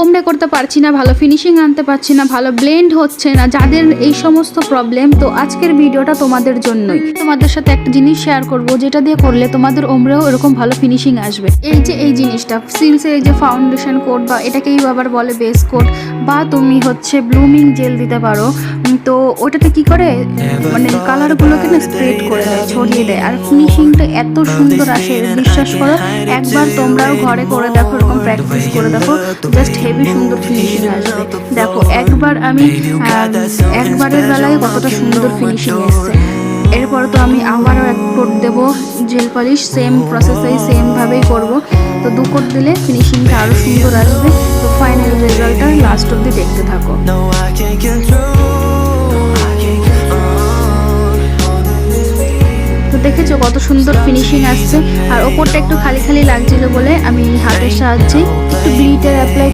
ওমড়ে করতে পারছি না, ভালো ফিনিশিং আনতে পারছি না, ভালো ব্লেন্ড হচ্ছে না, যাদের এই সমস্ত প্রবলেম, তো আজকের ভিডিওটা তোমাদের জন্যই। তোমাদের সাথে একটা জিনিস শেয়ার করব যেটা দিয়ে করলে তোমাদের ওমড়েও এরকম ভালো ফিনিশিং আসবে। এই যে এই জিনিসটা সিলসের এই যে ফাউন্ডেশন কোট, বা এটাকেই আবার বলে বেস কোট, বা তুমি হচ্ছে ব্লুমিং জেল দিতে পারো। তো ওটাতে কি করে মানে কালারগুলোকে না স্প্রেড করে দেয়, ছড়িয়ে দেয়, আর ফিনিশিংটা এত সুন্দর আসে, বিশ্বাস করো। একবার তোমরাও ঘরে করে দেখো, এরকম প্র্যাকটিস করে দেখো, জাস্ট হেভি সুন্দর ফিনিশিং আসবে। দেখো একবার আমি একবারের বেলায় কতটা সুন্দর ফিনিশিং এসছে। এরপরে তো আমি আবারও এক কোট দেবো জেল পলিশ, সেম প্রসেসেই সেমভাবেই করবো। তো 2 কোট দিলে ফিনিশিংটা আরও সুন্দর আসবে। তো ফাইনাল রেজাল্টটা লাস্ট অব্দি দেখতে থাকো। তো দেখেছো কত সুন্দর ফিনিশিং আসছে। আর ওপরটা একটু খালি খালি লাগছিল বলে আমি হাতের সাহায্যে একটু গ্লিটার অ্যাপ্লাই